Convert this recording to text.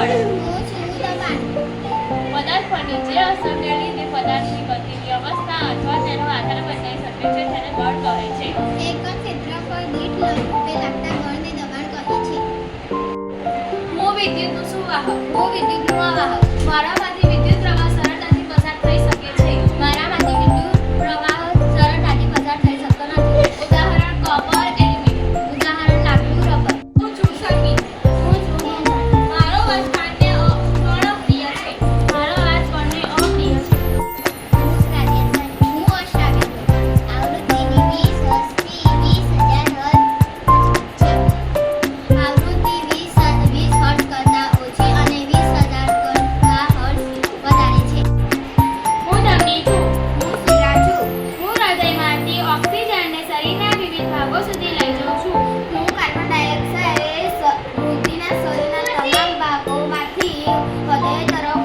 બળ. હું છું દબાણ. પદાર્થ પરની જે અસરને લીધે પદાર્થની ગતિની અવસ્થા અથવા તેનો આધાર બદલાઈ શકે છે તેને બળ કહે છે. એકમ ક્ષેત્રફળ દીઠ લંબરૂપે લાગતા બળને દબાણ કહે છે. હું વિદ્યુતનું સુવાહક. હું વિદ્યુતનું અવાહક. મારામાંથી વિદ્યુત પ્રવાહ સરળતાથી પસાર થઈ શકે છે. મારામાંથી વિદ્યુત પ્રવાહ સરળતાથી પસાર થઈ શકતો નથી. ઉદાહરણ કોપર, એલ્યુમિનિયમ. ઉદાહરણ લાકડું, રબર. હું છું સંગીત. હું છું નિર્માણ. મારો અવાજ કાનને અપ્રિય છે. મારો અવાજ કાનને અપ્રિય છે. હું શ્રાવ્ય. હું અશ્રાવ્ય. આવૃત્તિ 20 હર્ટ્ઝથી 20,000 હર્ટ્ઝ છે. આવૃત્તિ 20 હર્ટ્ઝ કરતાં ઓછી અને 20,000 કરતાં હર્ટ્ઝ વધારે છે. હું ધમની છું. હું શિરા છું. હું હૃદયમાંથી ઓક્સિજનને શરીરના વિવિધ ભાગો સુધી લઈ જાઉં છું. હું કાર્બન ડાયોક્સાઇડ પૃથ્વીના શરીરના તમામ ભાગોમાંથી હૃદય તરફ